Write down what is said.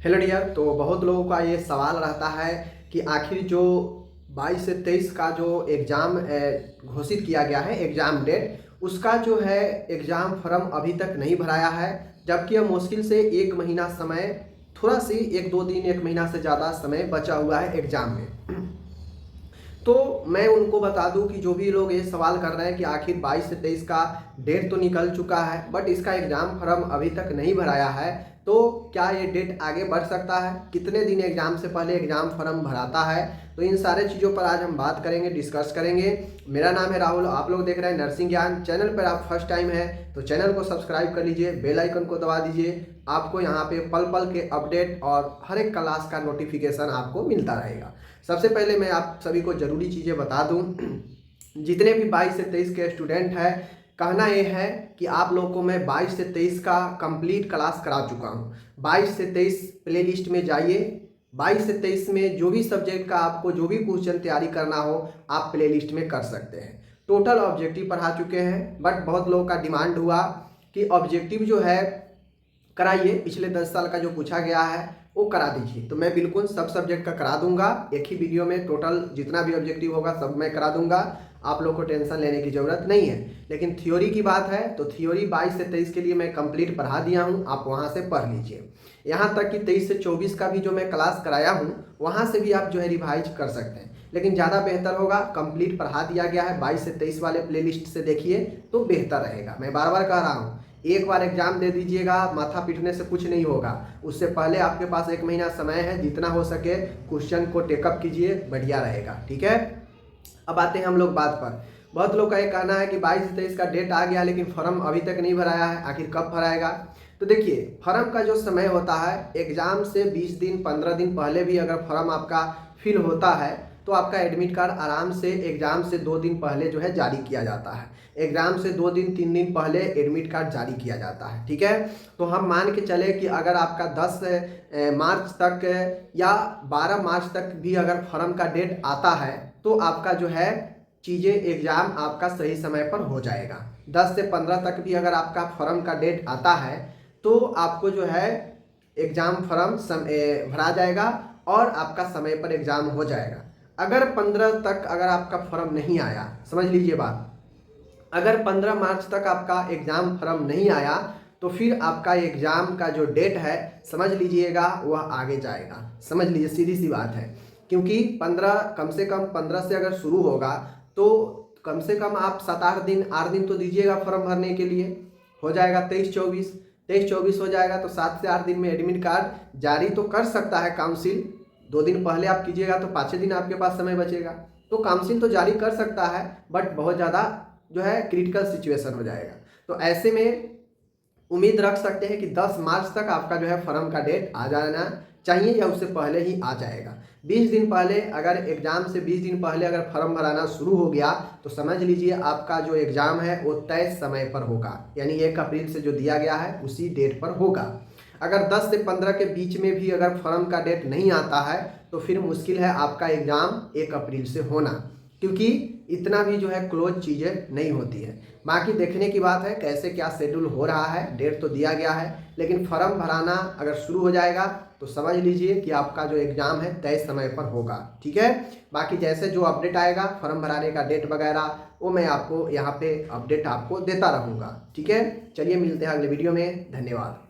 Hello dear. तो बहुत लोगों का ये सवाल रहता है कि आखिर जो 22 से 23 का जो एग्ज़ाम घोषित किया गया है एग्ज़ाम डेट, उसका जो है एग्ज़ाम फॉर्म अभी तक नहीं भराया है, जबकि अब मुश्किल से एक महीना समय, थोड़ा सी एक दो दिन, एक महीना से ज़्यादा समय बचा हुआ है एग्ज़ाम में। तो मैं उनको बता दूं कि जो भी लोग ये सवाल कर रहे हैं कि आखिर 22 से 23 का डेट तो निकल चुका है बट इसका एग्ज़ाम फॉर्म अभी तक नहीं भराया है, तो क्या ये डेट आगे बढ़ सकता है, कितने दिन एग्ज़ाम से पहले एग्ज़ाम फॉर्म भराता है, तो इन सारे चीज़ों पर आज हम बात करेंगे, डिस्कस करेंगे। मेरा नाम है राहुल, आप लोग देख रहे हैं नर्सिंग ज्ञान। चैनल पर आप फर्स्ट टाइम है तो चैनल को सब्सक्राइब कर लीजिए, बेल आइकन को दबा दीजिए। आपको यहाँ पे पल पल के अपडेट और हर एक क्लास का नोटिफिकेशन आपको मिलता रहेगा। सबसे पहले मैं आप सभी को ज़रूरी चीज़ें बता दूं, जितने भी 22 से 23 के स्टूडेंट हैं, कहना ये है कि आप लोगों को मैं 22 से 23 का कंप्लीट क्लास करा चुका हूं। 22 से 23 प्ले लिस्ट में जाइए, 22 से 23 में जो भी सब्जेक्ट का आपको जो भी क्वेश्चन तैयारी करना हो आप प्ले लिस्ट में कर सकते हैं। टोटल ऑब्जेक्टिव पढ़ा चुके हैं, बट बहुत लोगों का डिमांड हुआ कि ऑब्जेक्टिव जो है कराइए, पिछले 10 साल का जो पूछा गया है वो करा दीजिए। तो मैं बिल्कुल सब सब्जेक्ट का करा दूंगा, एक ही वीडियो में टोटल जितना भी ऑब्जेक्टिव होगा सब मैं करा दूंगा। आप लोग को टेंशन लेने की ज़रूरत नहीं है। लेकिन थ्योरी की बात है तो थ्योरी 22 से 23 के लिए मैं कंप्लीट पढ़ा दिया हूं, आप वहां से पढ़ लीजिए। यहाँ तक कि 23 से 24 का भी जो मैं क्लास कराया हूँ वहाँ से भी आप जो है रिवाइज कर सकते हैं, लेकिन ज़्यादा बेहतर होगा कंप्लीट पढ़ा दिया गया है 22 से 23 वाले प्ले लिस्ट से देखिए तो बेहतर रहेगा। मैं बार बार कह रहा हूँ, एक बार एग्जाम दे दीजिएगा, माथा पीटने से कुछ नहीं होगा। उससे पहले आपके पास एक महीना समय है, जितना हो सके क्वेश्चन को टेकअप कीजिए, बढ़िया रहेगा। ठीक है, अब आते हैं हम लोग बात पर। बहुत लोग का ये कहना है कि 22 से 23 का डेट आ गया लेकिन फॉर्म अभी तक नहीं भराया है, आखिर कब भराएगा। तो देखिए, फॉर्म का जो समय होता है एग्जाम से 20 दिन 15 दिन पहले भी अगर फॉर्म आपका फिल होता है तो आपका एडमिट कार्ड आराम से एग्जाम से 2 दिन पहले जो है जारी किया जाता है। एग्जाम से 2 दिन 3 दिन पहले एडमिट कार्ड जारी किया जाता है। ठीक है, तो हम मान के चले कि अगर आपका 10 मार्च तक या 12 मार्च तक भी अगर फॉर्म का डेट आता है तो आपका जो है चीज़ें एग्ज़ाम आपका सही समय पर हो जाएगा। 10 से 15 तक भी अगर आपका फॉर्म का डेट आता है तो आपको जो है एग्ज़ाम फॉर्म भरा जाएगा और आपका समय पर एग्ज़ाम हो जाएगा। अगर 15 तक अगर आपका फॉर्म नहीं आया, समझ लीजिए बात, अगर 15 मार्च तक आपका एग्ज़ाम फॉर्म नहीं आया तो फिर आपका एग्ज़ाम का जो डेट है समझ लीजिएगा वह आगे जाएगा। समझ लीजिए, सीधी सी बात है, क्योंकि 15 कम से कम 15 से अगर शुरू होगा तो कम से कम आप 7-8 दिन 8 दिन तो दीजिएगा फॉर्म भरने के लिए, हो जाएगा 23-24 हो जाएगा तो 7 से 8 दिन में एडमिट कार्ड जारी तो कर सकता है काउंसिल। 2 दिन पहले आप कीजिएगा तो 5 दिन आपके पास समय बचेगा, तो काउंसिल तो जारी कर सकता है, बट बहुत ज़्यादा जो है क्रिटिकल सिचुएशन हो जाएगा। तो ऐसे में उम्मीद रख सकते हैं कि 10 मार्च तक आपका जो है फॉर्म का डेट आ जाना चाहिए या उससे पहले ही आ जाएगा। 20 दिन पहले, अगर एग्ज़ाम से 20 दिन पहले अगर फॉर्म भराना शुरू हो गया तो समझ लीजिए आपका जो एग्ज़ाम है वो तय समय पर होगा, यानी 1 अप्रैल से जो दिया गया है उसी डेट पर होगा। अगर 10 से 15 के बीच में भी अगर फॉर्म का डेट नहीं आता है तो फिर मुश्किल है आपका एग्ज़ाम 1 अप्रैल से होना, क्योंकि इतना भी जो है क्लोज चीज़ें नहीं होती है। बाकी देखने की बात है कैसे क्या शेड्यूल हो रहा है, डेट तो दिया गया है, लेकिन फॉर्म भराना अगर शुरू हो जाएगा तो समझ लीजिए कि आपका जो एग्ज़ाम है तय समय पर होगा। ठीक है, बाकी जैसे जो अपडेट आएगा फॉर्म भराने का डेट वगैरह वो मैं आपको यहाँ पे अपडेट आपको देता रहूँगा। ठीक है, चलिए मिलते हैं अगले वीडियो में, धन्यवाद।